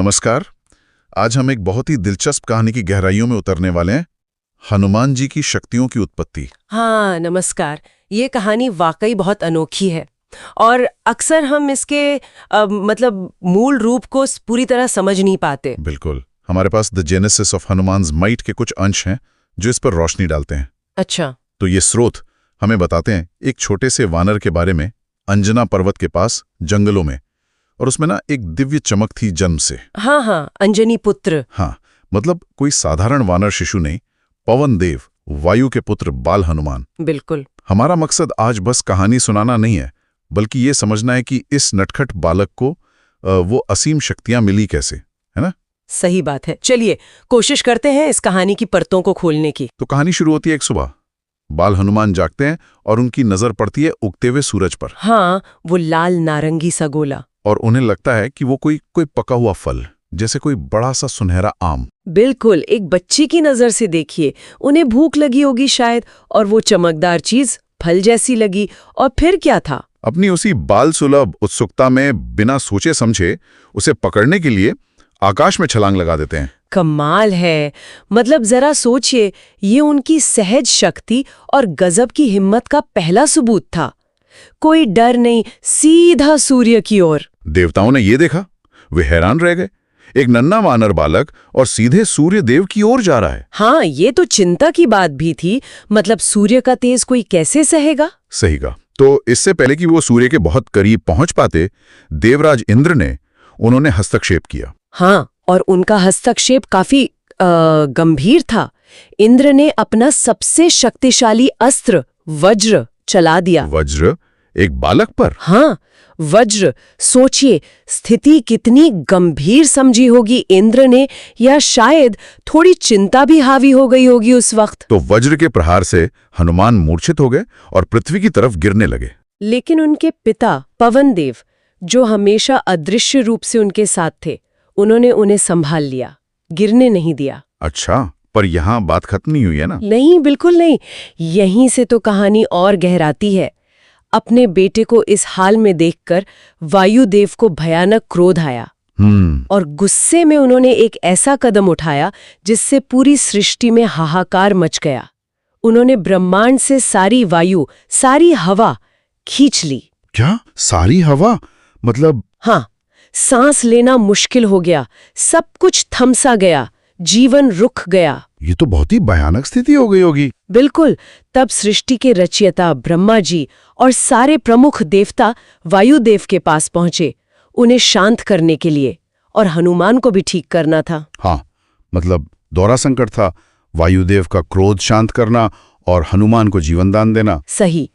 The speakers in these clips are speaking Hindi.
नमस्कार। आज हम एक बहुत ही दिलचस्प कहानी की गहराइयों में उतरने वाले हैं, हनुमान जी की शक्तियों की उत्पत्ति। हाँ नमस्कार। ये कहानी वाकई बहुत अनोखी है और अक्सर हम इसके मतलब मूल रूप को पूरी तरह समझ नहीं पाते। बिल्कुल, हमारे पास द जेनेसिस ऑफ हनुमान्स माइट के कुछ अंश हैं जो इस पर रोशनी डालते हैं। अच्छा। तो ये स्रोत हमें बताते हैं एक छोटे से वानर के बारे में, अंजना पर्वत के पास जंगलों में, और उसमें ना एक दिव्य चमक थी जन्म से। हाँ, अंजनी पुत्र। हाँ, मतलब कोई साधारण वानर शिशु नहीं, पवन देव, वायु के पुत्र बाल हनुमान। बिल्कुल। हमारा मकसद आज बस कहानी सुनाना नहीं है, बल्कि ये समझना है कि इस नटखट बालक को वो असीम शक्तियां मिली कैसे, है ना? सही बात है। चलिए कोशिश करते हैं इस कहानी की परतों को खोलने की। तो कहानी शुरू होती है एक सुबह। बाल हनुमान जागते हैं और उनकी नजर पड़ती है उगते हुए सूरज पर। हाँ, वो लाल नारंगी सा गोला। और उन्हें लगता है कि वो कोई पका हुआ फल, जैसे कोई बड़ा सा सुनहरा आम। बिल्कुल, एक बच्ची की नजर से देखिए, उन्हें भूख लगी होगी शायद, और वो चमकदार चीज फल जैसी लगी। और फिर क्या था? अपनी उसी बाल सुलभ उत्सुकता में बिना सोचे समझे उसे पकड़ने के लिए आकाश में छलांग लगा देते हैं। कमाल है। मतलब जरा सोचिए, ये उनकी सहज शक्ति और गजब की हिम्मत का पहला सबूत था। कोई डर नहीं, सीधा सूर्य की ओर। देवताओं ने ये देखा, वे हैरान रह गए। एक नन्हा वानर बालक और सीधे सूर्य देव की ओर जा रहा है। हाँ, ये तो चिंता की बात भी थी। मतलब सूर्य का तेज कोई कैसे सहेगा? सही कहा। तो इससे पहले कि वो सूर्य के बहुत करीब पहुंच पाते, देवराज इंद्र ने उन्होंने हस्तक्षेप किया। हाँ, और उनका हस्तक्षेप काफी गंभीर था। इंद्र ने अपना सबसे शक्तिशाली अस्त्र वज्र चला दिया। वज्र? एक बालक पर? हाँ, वज्र। सोचिए, स्थिति कितनी गंभीर समझी होगी इंद्र ने, या शायद थोड़ी चिंता भी हावी हो गई होगी उस वक्त। तो वज्र के प्रहार से हनुमान मूर्छित हो गए और पृथ्वी की तरफ गिरने लगे। लेकिन उनके पिता पवन देव, जो हमेशा अदृश्य रूप से उनके साथ थे, उन्होंने उन्हें संभाल लिया, गिरने नहीं दिया। अच्छा, पर यहाँ बात खत्म नहीं हुई है ना? नहीं, बिल्कुल नहीं। यहीं से तो कहानी और गहराती है। अपने बेटे को इस हाल में देखकर वायुदेव को भयानक क्रोध आया और गुस्से में उन्होंने एक ऐसा कदम उठाया जिससे पूरी सृष्टि में हाहाकार मच गया। उन्होंने ब्रह्मांड से सारी वायु, सारी हवा खींच ली। क्या? सारी हवा? मतलब? हाँ, सांस लेना मुश्किल हो गया, सब कुछ थम सा गया, जीवन रुक गया। ये तो बहुत ही भयानक स्थिति हो गई होगी। बिल्कुल। तब सृष्टि के रचयिता ब्रह्मा जी और सारे प्रमुख देवता वायुदेव के पास पहुंचे, उन्हें शांत करने के लिए, और हनुमान को भी ठीक करना था। हाँ, मतलब दोहरा संकट था, वायुदेव का क्रोध शांत करना और हनुमान को जीवनदान देना। सही।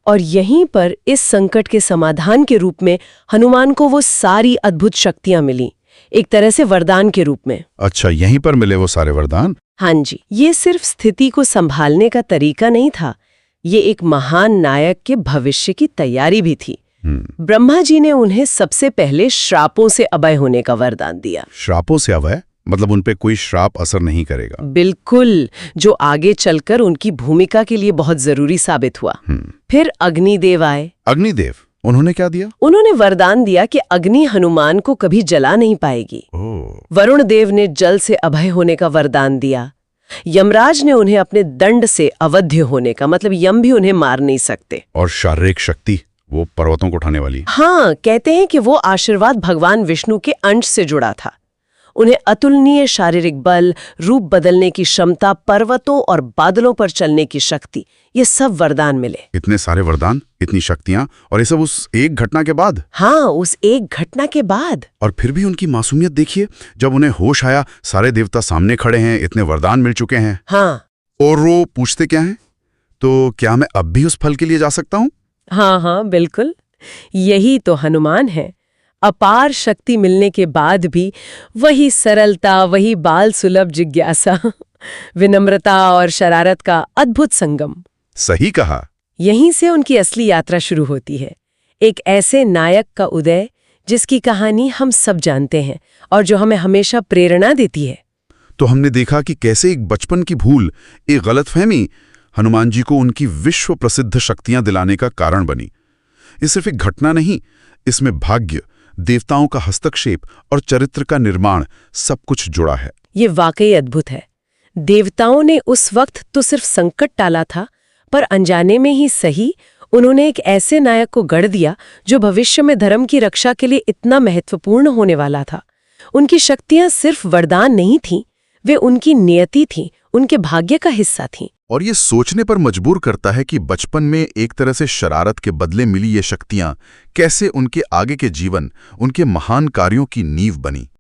और यहीं पर इस संकट के समाधान के रूप में हनुमान को वो सारी अद्भुत शक्तियां मिली, एक तरह से वरदान के रूप में। अच्छा, यहीं पर मिले वो सारे वरदान? हाँ जी। ये सिर्फ स्थिति को संभालने का तरीका नहीं था, ये एक महान नायक के भविष्य की तैयारी भी थी। ब्रह्मा जी ने उन्हें सबसे पहले श्रापों से अभय होने का वरदान दिया। श्रापों से अभय? मतलब उनपे कोई श्राप असर नहीं करेगा? बिल्कुल, जो आगे चलकर उनकी भूमिका के लिए बहुत जरूरी साबित हुआ। फिर अग्निदेव आए। अग्निदेव? उन्होंने क्या दिया? उन्होंने वरदान दिया कि अग्नि हनुमान को कभी जला नहीं पाएगी। वरुण देव ने जल से अभय होने का वरदान दिया। यमराज ने उन्हें अपने दंड से अवध्य होने का, मतलब यम भी उन्हें मार नहीं सकते। और शारीरिक शक्ति, वो पर्वतों को उठाने वाली? हाँ, कहते हैं कि वो आशीर्वाद भगवान विष्णु के अंश से जुड़ा था। उन्हें अतुलनीय शारीरिक बल, रूप बदलने की क्षमता, पर्वतों और बादलों पर चलने की शक्ति, ये सब वरदान मिले। इतने सारे वरदान, इतनी शक्तियां, और ये सब उस एक घटना के बाद? हाँ, उस एक घटना के बाद। और फिर भी उनकी मासूमियत देखिए, जब उन्हें होश आया, सारे देवता सामने खड़े हैं, इतने वरदान मिल चुके हैं। हाँ। और वो पूछते क्या हैं? तो क्या मैं अब भी उस फल के लिए जा सकता हूँ? हाँ, बिल्कुल। यही तो हनुमान है। अपार शक्ति मिलने के बाद भी वही सरलता, वही बाल सुलभ जिज्ञासा, विनम्रता और शरारत का अद्भुत संगम। सही कहा। यहीं से उनकी असली यात्रा शुरू होती है, एक ऐसे नायक का उदय जिसकी कहानी हम सब जानते हैं और जो हमें हमेशा प्रेरणा देती है। तो हमने देखा कि कैसे एक बचपन की भूल, एक गलतफहमी हनुमान जी को उनकी विश्व प्रसिद्ध शक्तियां दिलाने का कारण बनी। ये सिर्फ एक घटना नहीं, इसमें भाग्य, देवताओं का हस्तक्षेप और चरित्र का निर्माण सब कुछ जुड़ा है। ये वाकई अद्भुत है। देवताओं ने उस वक्त तो सिर्फ संकट टाला था, पर अनजाने में ही सही उन्होंने एक ऐसे नायक को गढ़ दिया जो भविष्य में धर्म की रक्षा के लिए इतना महत्वपूर्ण होने वाला था। उनकी शक्तियां सिर्फ वरदान नहीं थीं, वे उनकी नियति थीं, उनके भाग्य का हिस्सा थीं। और ये सोचने पर मजबूर करता है कि बचपन में एक तरह से शरारत के बदले मिली ये शक्तियां कैसे उनके आगे के जीवन, उनके महान कार्यों की नींव बनी।